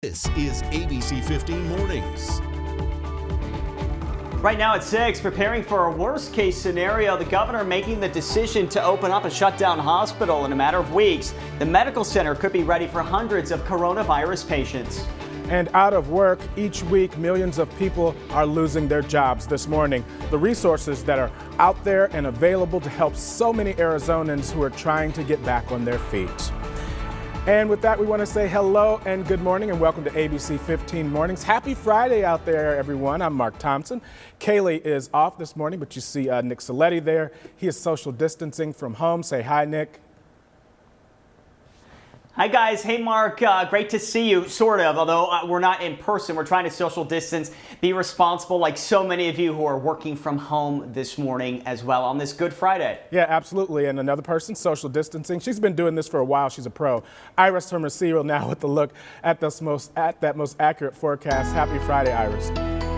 This is ABC15 Mornings. Right now at 6, preparing for a worst case scenario, the governor making the decision to open up a shutdown hospital in a matter of weeks. The medical center could be ready for hundreds of coronavirus patients. And out of work, each week, millions of people are losing their jobs. This morning, the resources that are out there and available to help so many Arizonans who are trying to get back on their feet. And with that, we want to say hello and good morning and welcome to ABC 15 Mornings. Happy Friday out there, everyone. I'm Mark Thompson. Kaylee is off this morning, but you see Nick Saletti there. He is social distancing from home. Say hi, Nick. Hi guys, hey Mark, great to see you, sort of, although we're not in person. We're trying to social distance, be responsible like so many of you who are working from home this morning as well on this Good Friday. Yeah, absolutely. And another person, social distancing. She's been doing this for a while. She's a pro. Iris Hermosillo now with a look at that most accurate forecast. Happy Friday, Iris.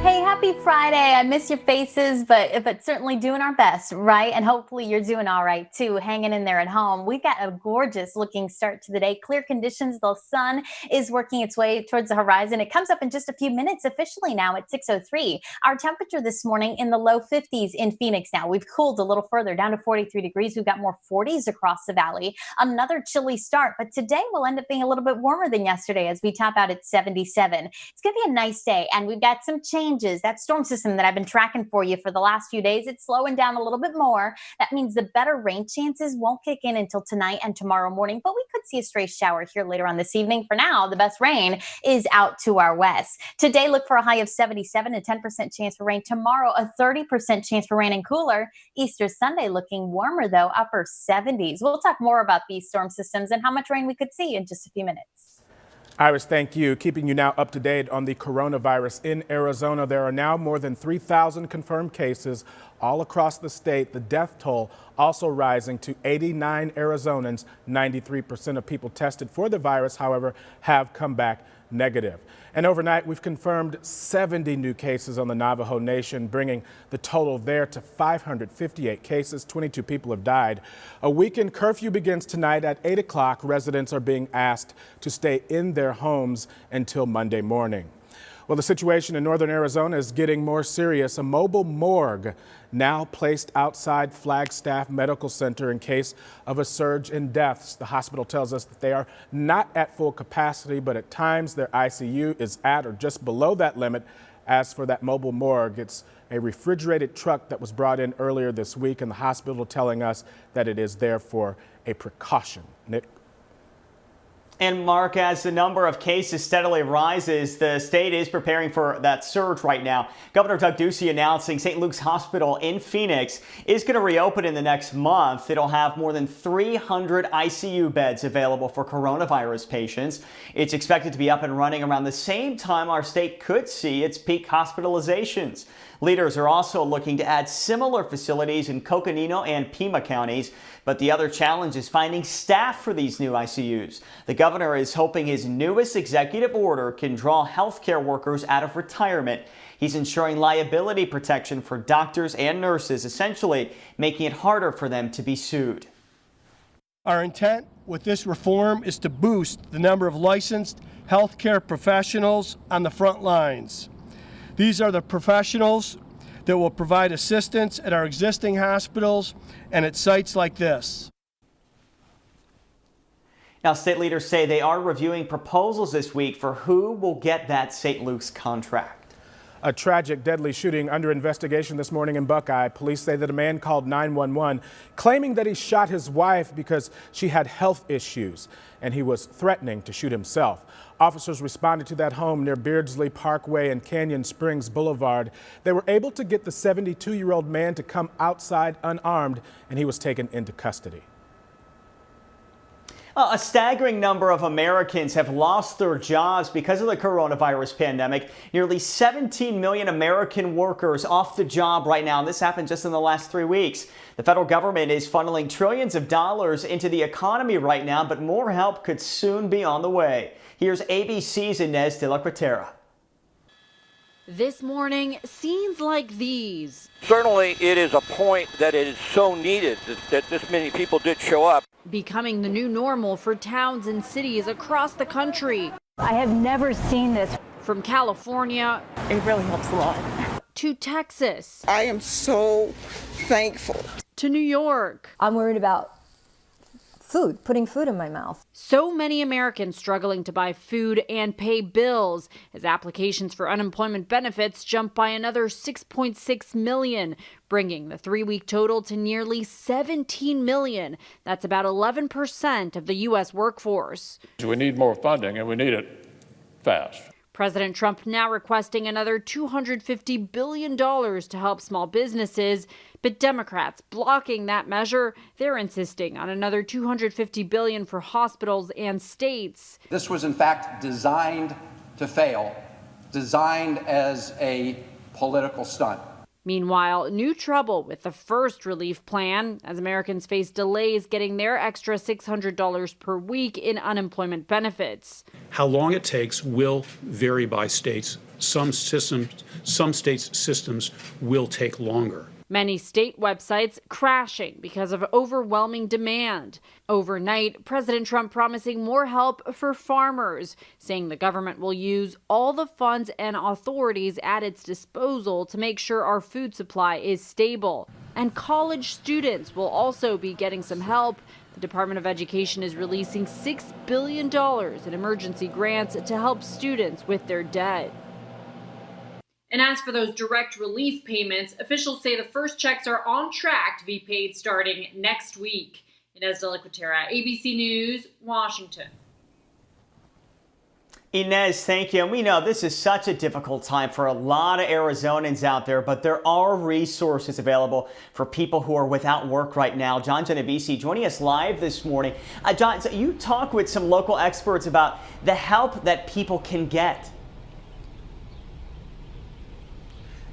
Hey, happy Friday. I miss your faces, but certainly doing our best, right? And hopefully you're doing all right too, hanging in there at home. We've got a gorgeous looking start to the day. Clear conditions. The sun is working its way towards the horizon. It comes up in just a few minutes officially now at 6:03. Our temperature this morning in the low 50s in Phoenix now. We've cooled a little further down to 43 degrees. We've got more 40s across the valley. Another chilly start, but today will end up being a little bit warmer than yesterday as we top out at 77. It's going to be a nice day, and we've got some changes. That storm system that I've been tracking for you for the last few days, it's slowing down a little bit more. That means the better rain chances won't kick in until tonight and tomorrow morning, but we could see a stray shower here later on this evening. For now, the best rain is out to our west. Today, look for a high of 77, a 10% chance for rain. Tomorrow, a 30% chance for rain and cooler. Easter Sunday looking warmer, though, upper 70s. We'll talk more about these storm systems and how much rain we could see in just a few minutes. Iris, thank you. Keeping you now up to date on the coronavirus in Arizona. There are now more than 3,000 confirmed cases all across the state. The death toll also rising to 89 Arizonans. 93% of people tested for the virus, however, have come back negative. And overnight, we've confirmed 70 new cases on the Navajo Nation, bringing the total there to 558 cases. 22 people have died. A weekend curfew begins tonight at 8 o'clock. Residents are being asked to stay in their homes until Monday morning. Well, the situation in northern Arizona is getting more serious. A mobile morgue now placed outside Flagstaff Medical Center in case of a surge in deaths. The hospital tells us that they are not at full capacity, but at times their ICU is at or just below that limit. As for that mobile morgue, it's a refrigerated truck that was brought in earlier this week, and the hospital telling us that it is there for a precaution. Nick? And Mark, as the number of cases steadily rises, the state is preparing for that surge right now. Governor Doug Ducey announcing St. Luke's Hospital in Phoenix is going to reopen in the next month. It'll have more than 300 ICU beds available for coronavirus patients. It's expected to be up and running around the same time our state could see its peak hospitalizations. Leaders are also looking to add similar facilities in Coconino and Pima counties, but the other challenge is finding staff for these new ICUs. The governor is hoping his newest executive order can draw healthcare workers out of retirement. He's ensuring liability protection for doctors and nurses, essentially making it harder for them to be sued. Our intent with this reform is to boost the number of licensed healthcare professionals on the front lines. These are the professionals that will provide assistance at our existing hospitals and at sites like this. Now, state leaders say they are reviewing proposals this week for who will get that St. Luke's contract. A tragic, deadly shooting under investigation this morning in Buckeye. Police say that a man called 911 claiming that he shot his wife because she had health issues and he was threatening to shoot himself. Officers responded to that home near Beardsley Parkway and Canyon Springs Boulevard. They were able to get the 72-year-old man to come outside unarmed, and he was taken into custody. A staggering number of Americans have lost their jobs because of the coronavirus pandemic. Nearly 17 million American workers off the job right now. And this happened just in the last 3 weeks. The federal government is funneling trillions of dollars into the economy right now, but more help could soon be on the way. Here's ABC's Inez de la Cuetara. This morning, scenes like these. Certainly, it is a point that it is so needed that this many people did show up. Becoming the new normal for towns and cities across the country. I have never seen this. From California, It really helps a lot. to Texas, I am so thankful. to New York. I'm worried about food, putting food in my mouth. So many Americans struggling to buy food and pay bills as applications for unemployment benefits jump by another 6.6 million, bringing the 3-week total to nearly 17 million. That's about 11% of the U.S. workforce. We need more funding, and we need it fast. President Trump now requesting another $250 billion to help small businesses, but Democrats blocking that measure. They're insisting on another $250 billion for hospitals and states. This was in fact designed to fail, designed as a political stunt. Meanwhile, new trouble with the first relief plan as Americans face delays getting their extra $600 per week in unemployment benefits. How long it takes will vary by states. Some states' systems will take longer. Many state websites crashing because of overwhelming demand. Overnight, President Trump promising more help for farmers, saying the government will use all the funds and authorities at its disposal to make sure our food supply is stable. And college students will also be getting some help. The Department of Education is releasing $6 billion in emergency grants to help students with their debt. And as for those direct relief payments, officials say the first checks are on track to be paid starting next week. Inez de la Cuetara, ABC News, Washington. Inez, thank you. And we know this is such a difficult time for a lot of Arizonans out there, but there are resources available for people who are without work right now. John Genovese joining us live this morning. John, so you talk with some local experts about the help that people can get.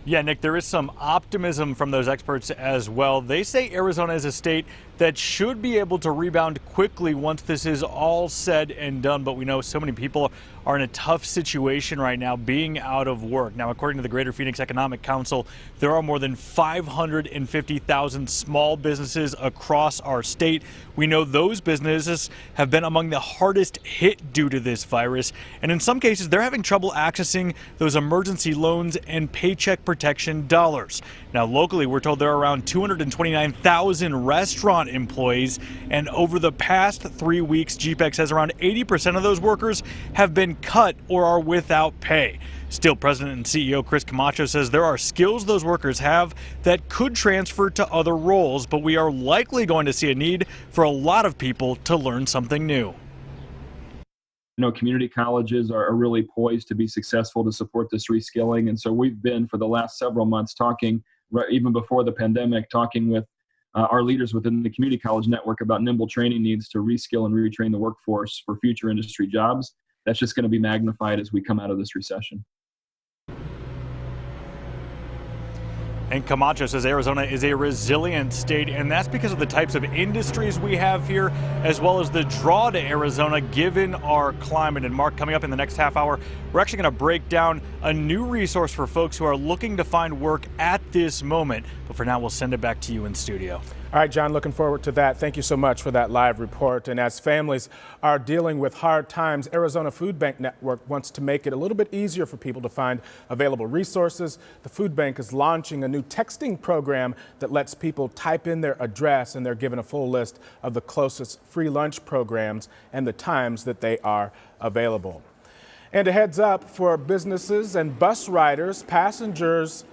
Yeah, Nick, there is some optimism from those experts as well. They say Arizona is a state that should be able to rebound quickly once this is all said and done. But we know so many people are in a tough situation right now, being out of work. Now, according to the Greater Phoenix Economic Council, there are more than 550,000 small businesses across our state. We know those businesses have been among the hardest hit due to this virus. And in some cases, they're having trouble accessing those emergency loans and paycheck protection dollars. Now, locally, we're told there are around 229,000 restaurant employees. And over the past 3 weeks, GPEC says around 80% of those workers have been cut or are without pay. Still, President and CEO Chris Camacho says there are skills those workers have that could transfer to other roles, but we are likely going to see a need for a lot of people to learn something new. You know, community colleges are really poised to be successful to support this reskilling. And so we've been, for the last several months, talking, even before the pandemic, talking with our leaders within the community college network about nimble training needs to reskill and retrain the workforce for future industry jobs. That's just going to be magnified as we come out of this recession. And Camacho says Arizona is a resilient state, and that's because of the types of industries we have here, as well as the draw to Arizona given our climate. And Mark, coming up in the next half hour, we're actually going to break down a new resource for folks who are looking to find work at this moment. But for now, we'll send it back to you in studio. All right, John, looking forward to that. Thank you so much for that live report. And as families are dealing with hard times, Arizona Food Bank Network wants to make it a little bit easier for people to find available resources. The food bank is launching a new texting program that lets people type in their address, and they're given a full list of the closest free lunch programs and the times that they are available. And a heads up for businesses and bus riders, passengers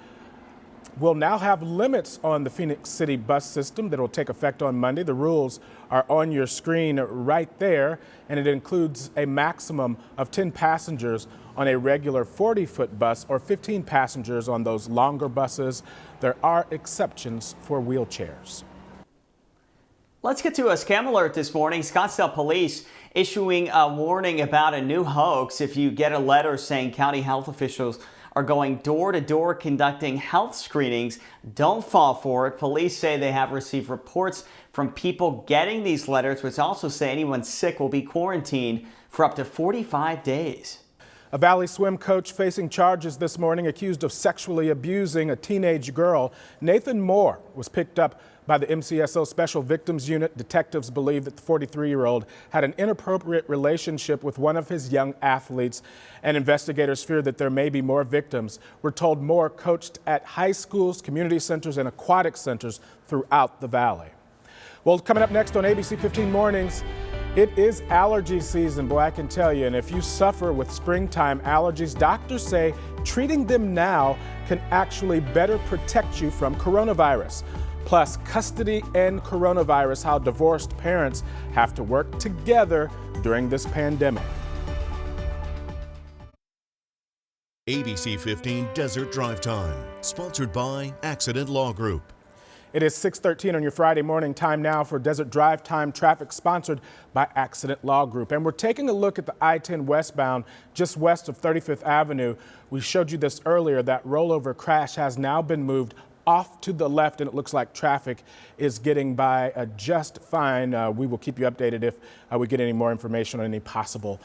will now have limits on the Phoenix City bus system that will take effect on Monday. The rules are on your screen right there, and it includes a maximum of 10 passengers on a regular 40-foot bus or 15 passengers on those longer buses. There are exceptions for wheelchairs. Let's get to a scam alert this morning. Scottsdale police issuing a warning about a new hoax. If you get a letter saying county health officials are going door to door conducting health screenings, don't fall for it. Police say they have received reports from people getting these letters, which also say anyone sick will be quarantined for up to 45 days. A Valley swim coach facing charges this morning accused of sexually abusing a teenage girl. Nathan Moore was picked up by the MCSO Special Victims Unit. Detectives believe that the 43-year-old had an inappropriate relationship with one of his young athletes, and investigators fear that there may be more victims. We're told Moore coached at high schools, community centers, and aquatic centers throughout the Valley. Well, coming up next on ABC15 Mornings, it is allergy season, boy, I can tell you. And if you suffer with springtime allergies, doctors say treating them now can actually better protect you from coronavirus. Plus, custody and coronavirus, how divorced parents have to work together during this pandemic. ABC 15 Desert Drive Time, sponsored by Accident Law Group. It is 6:13 on your Friday morning. Time now for Desert Drive Time traffic, sponsored by Accident Law Group. And we're taking a look at the I-10 westbound, just west of 35th Avenue. We showed you this earlier. That rollover crash has now been moved off to the left, and it looks like traffic is getting by just fine. We will keep you updated if we get any more information on any possible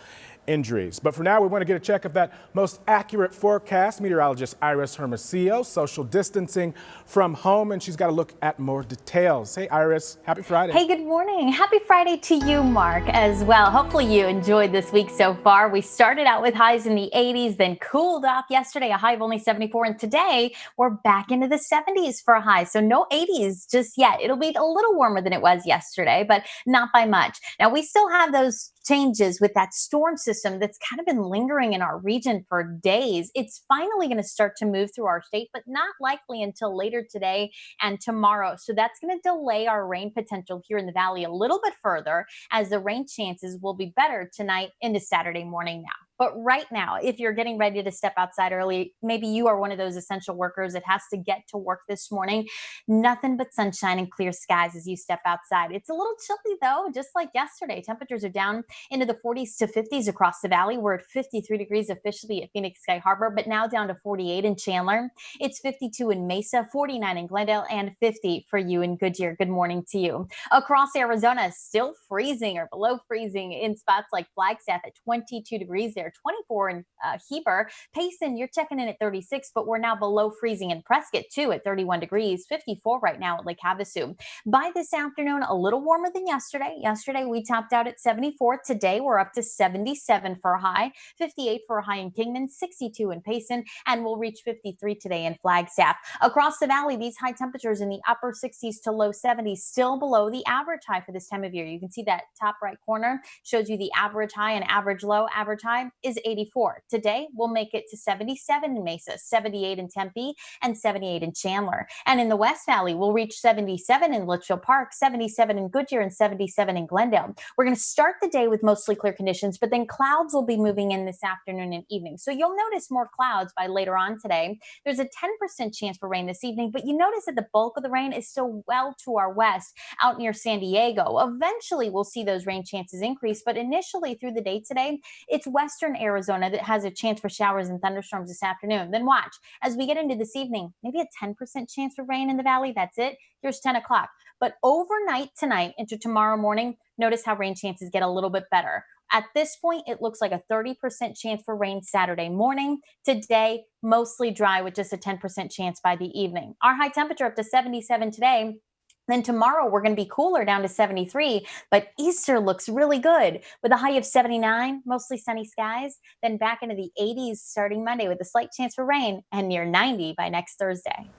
injuries. But for now, we want to get a check of that most accurate forecast. Meteorologist Iris Hermosillo, social distancing from home, and she's got to look at more details. Hey, Iris, happy Friday. Hey, good morning. Happy Friday to you, Mark, as well. Hopefully you enjoyed this week so far. We started out with highs in the 80s, then cooled off yesterday, a high of only 74, and today we're back into the 70s for a high. So no 80s just yet. It'll be a little warmer than it was yesterday, but not by much. Now, we still have those changes with that storm system that's kind of been lingering in our region for days. It's finally going to start to move through our state, but not likely until later today and tomorrow. So that's going to delay our rain potential here in the Valley a little bit further, as the rain chances will be better tonight into Saturday morning now. But right now, if you're getting ready to step outside early, maybe you are one of those essential workers that has to get to work this morning. Nothing but sunshine and clear skies as you step outside. It's a little chilly though, just like yesterday. Temperatures are down into the 40s to 50s across the Valley. We're at 53 degrees officially at Phoenix Sky Harbor, but now down to 48 in Chandler. It's 52 in Mesa, 49 in Glendale, and 50 for you in Goodyear. Good morning to you. Across Arizona, still freezing or below freezing in spots like Flagstaff at 22 degrees there. 24 in Heber. Payson, you're checking in at 36, but we're now below freezing in Prescott too at 31 degrees, 54 right now at Lake Havasu. By this afternoon, a little warmer than yesterday. Yesterday we topped out at 74. Today we're up to 77 for a high, 58 for a high in Kingman, 62 in Payson, and we'll reach 53 today in Flagstaff. Across the Valley, these high temperatures in the upper 60s to low 70s, still below the average high for this time of year. You can see that top right corner shows you the average high and average low. Average high is 84. Today, we'll make it to 77 in Mesa, 78 in Tempe, and 78 in Chandler. And in the West Valley, we'll reach 77 in Litchfield Park, 77 in Goodyear, and 77 in Glendale. We're going to start the day with mostly clear conditions, but then clouds will be moving in this afternoon and evening. So you'll notice more clouds by later on today. There's a 10% chance for rain this evening, but you notice that the bulk of the rain is still well to our west, out near San Diego. Eventually, we'll see those rain chances increase, but initially through the day today, it's western Arizona that has a chance for showers and thunderstorms this afternoon. Then watch, as we get into this evening, maybe a 10% chance for rain in the Valley. That's it. Here's 10 o'clock. But overnight tonight into tomorrow morning, notice how rain chances get a little bit better. At this point, it looks like a 30% chance for rain Saturday morning. Today, mostly dry with just a 10% chance by the evening. Our high temperature up to 77 today. Then tomorrow, we're going to be cooler down to 73, but Easter looks really good with a high of 79, mostly sunny skies, then back into the 80s starting Monday with a slight chance for rain and near 90 by next Thursday.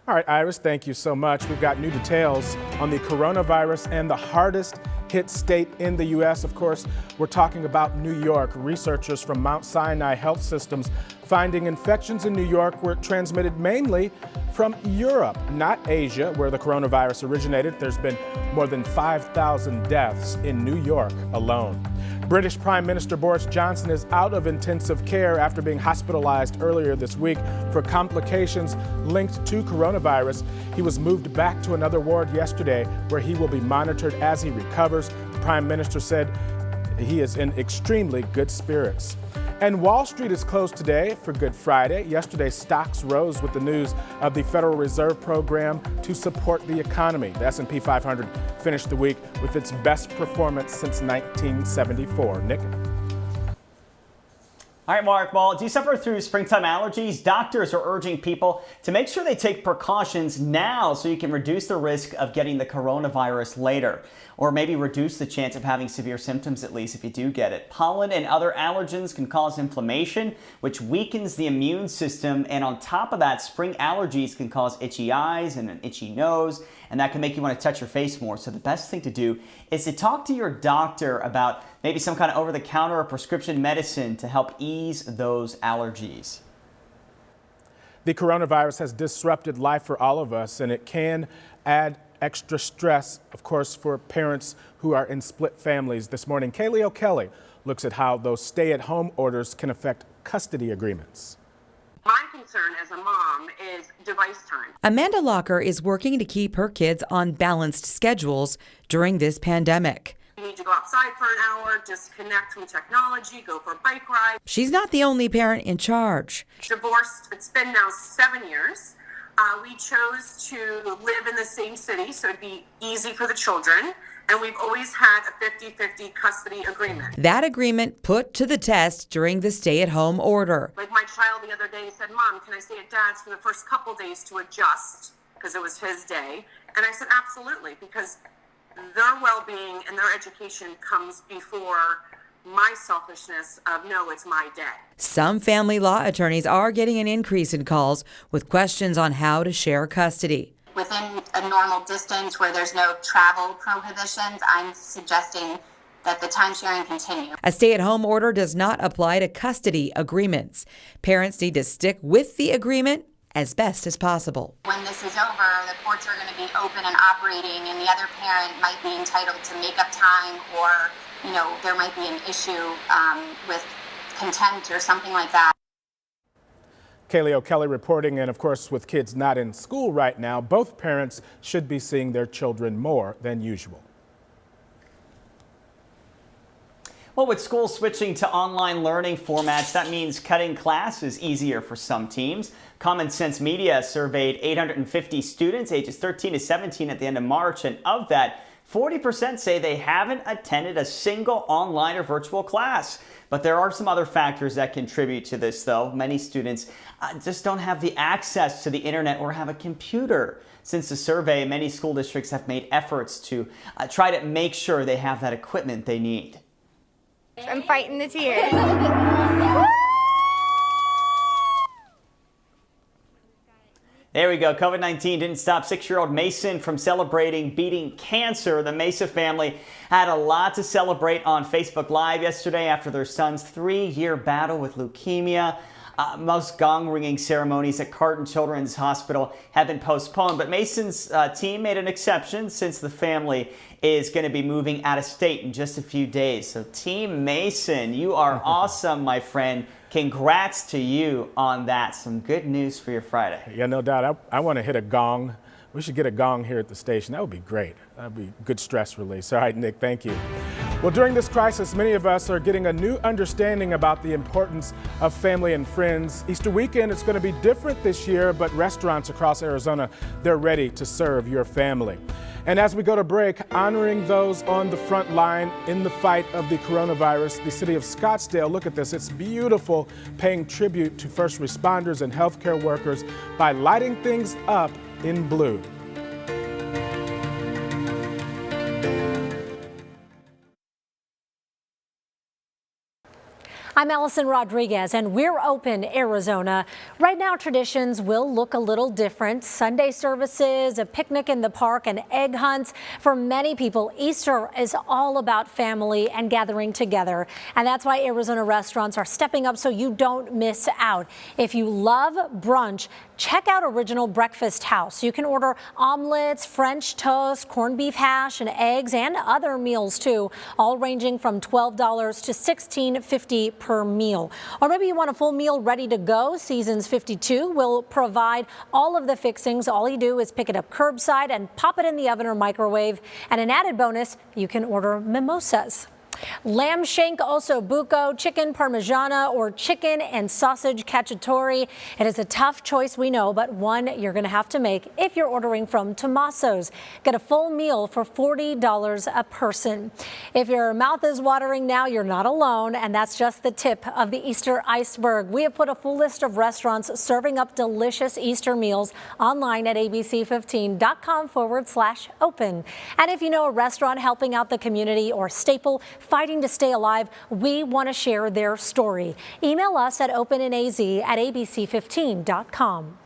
All right, Iris, thank you so much. We've got new details on the coronavirus and the hardest hit state in the U.S. Of course, we're talking about New York. Researchers from Mount Sinai Health Systems finding infections in New York were transmitted mainly from Europe, not Asia, where the coronavirus originated. There's been more than 5,000 deaths in New York alone. British Prime Minister Boris Johnson is out of intensive care after being hospitalized earlier this week for complications linked to coronavirus. He was moved back to another ward yesterday where he will be monitored as he recovers. The Prime Minister said he is in extremely good spirits. And Wall Street is closed today for Good Friday. Yesterday, stocks rose with the news of the Federal Reserve program to support the economy. The S&P 500 finished the week with its best performance since 1974. Nick? All right, Mark. Well, do you suffer through springtime allergies? Doctors are urging people to make sure they take precautions now so you can reduce the risk of getting the coronavirus later, or maybe reduce the chance of having severe symptoms, at least if you do get it. Pollen and other allergens can cause inflammation, which weakens the immune system. And on top of that, spring allergies can cause itchy eyes and an itchy nose, and that can make you want to touch your face more. So the best thing to do is to talk to your doctor about maybe some kind of over-the-counter or prescription medicine to help ease those allergies. The coronavirus has disrupted life for all of us, and it can add extra stress, of course, for parents who are in split families. This morning, Kaylee O'Kelly looks at how those stay-at-home orders can affect custody agreements. My concern as a mom is device time. Amanda Locker is working to keep her kids on balanced schedules during this pandemic. You need to go outside for an hour, disconnect from technology, go for a bike ride. She's not the only parent in charge. Divorced, it's been now 7 years. We chose to live in the same city, so it'd be easy for the children. And we've always had a 50-50 custody agreement. That agreement put to the test during the stay-at-home order. Like my child the other day said, Mom, can I stay at Dad's for the first couple days to adjust? Because it was his day. And I said, absolutely, because their well-being and their education comes before my selfishness of, no, it's my day. Some family law attorneys are getting an increase in calls with questions on how to share custody. Within a normal distance where there's no travel prohibitions, I'm suggesting that the time sharing continue. A stay-at-home order does not apply to custody agreements. Parents need to stick with the agreement as best as possible. When this is over, the courts are going to be open and operating, and the other parent might be entitled to make up time, or there might be an issue with contempt or something like that. Kaylee O'Kelly reporting, and of course, with kids not in school right now, both parents should be seeing their children more than usual. Well, with schools switching to online learning formats, that means cutting classes easier for some teams. Common Sense Media surveyed 850 students ages 13 to 17 at the end of March, and of that, 40% say they haven't attended a single online or virtual class. But there are some other factors that contribute to this, though. Many students just don't have the access to the internet or have a computer. Since the survey, many school districts have made efforts to try to make sure they have that equipment they need. I'm fighting the tears. There we go. COVID-19 didn't stop 6-year-old Mason from celebrating beating cancer. The Mesa family had a lot to celebrate on Facebook Live yesterday after their son's 3-year battle with leukemia. Most gong-ringing ceremonies at Carton Children's Hospital have been postponed, but Mason's team made an exception since the family is going to be moving out of state in just a few days. So Team Mason, you are awesome, my friend. Congrats to you on that. Some good news for your Friday. Yeah, no doubt. I want to hit a gong. We should get a gong here at the station. That would be great. That would be good stress release. All right, Nick, thank you. Well, during this crisis, many of us are getting a new understanding about the importance of family and friends. Easter weekend is going to be different this year, but restaurants across Arizona, they're ready to serve your family. And as we go to break, honoring those on the front line in the fight of the coronavirus, the city of Scottsdale, look at this, it's beautiful, paying tribute to first responders and healthcare workers by lighting things up in blue. I'm Allison Rodriguez, and we're open, Arizona. Right now, traditions will look a little different. Sunday services, a picnic in the park, and egg hunts. For many people, Easter is all about family and gathering together. And that's why Arizona restaurants are stepping up so you don't miss out. If you love brunch, check out Original Breakfast House. You can order omelets, French toast, corned beef hash, and eggs, and other meals too, all ranging from $12 to $16.50 per meal. Or maybe you want a full meal ready to go. Seasons 52 will provide all of the fixings. All you do is pick it up curbside and pop it in the oven or microwave. And an added bonus, you can order mimosas. Lamb shank, osso buco, chicken parmigiana, or chicken and sausage cacciatore. It is a tough choice, we know, but one you're going to have to make if you're ordering from Tommaso's. Get a full meal for $40 a person. If your mouth is watering now, you're not alone, and that's just the tip of the Easter iceberg. We have put a full list of restaurants serving up delicious Easter meals online at abc15.com/open. And if you know a restaurant helping out the community or staple fighting to stay alive, we want to share their story. Email us at openandaz@abc15.com.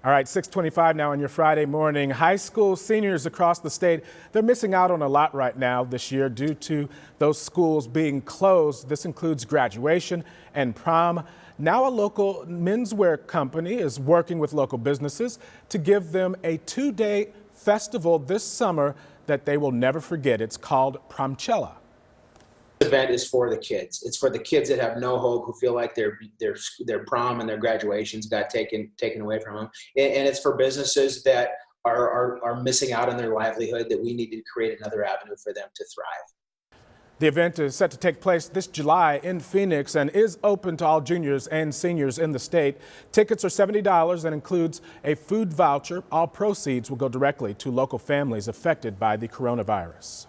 All right, 6:25 now on your Friday morning. High school seniors across the state, they're missing out on a lot right now this year due to those schools being closed. This includes graduation and prom. Now a local menswear company is working with local businesses to give them a 2-day festival this summer that they will never forget. It's called Promchella. This event is for the kids. It's for the kids that have no hope, who feel like their prom and their graduations got taken away from them. And it's for businesses that are missing out on their livelihood, that we need to create another avenue for them to thrive. The event is set to take place this July in Phoenix and is open to all juniors and seniors in the state. Tickets are $70 and includes a food voucher. All proceeds will go directly to local families affected by the coronavirus.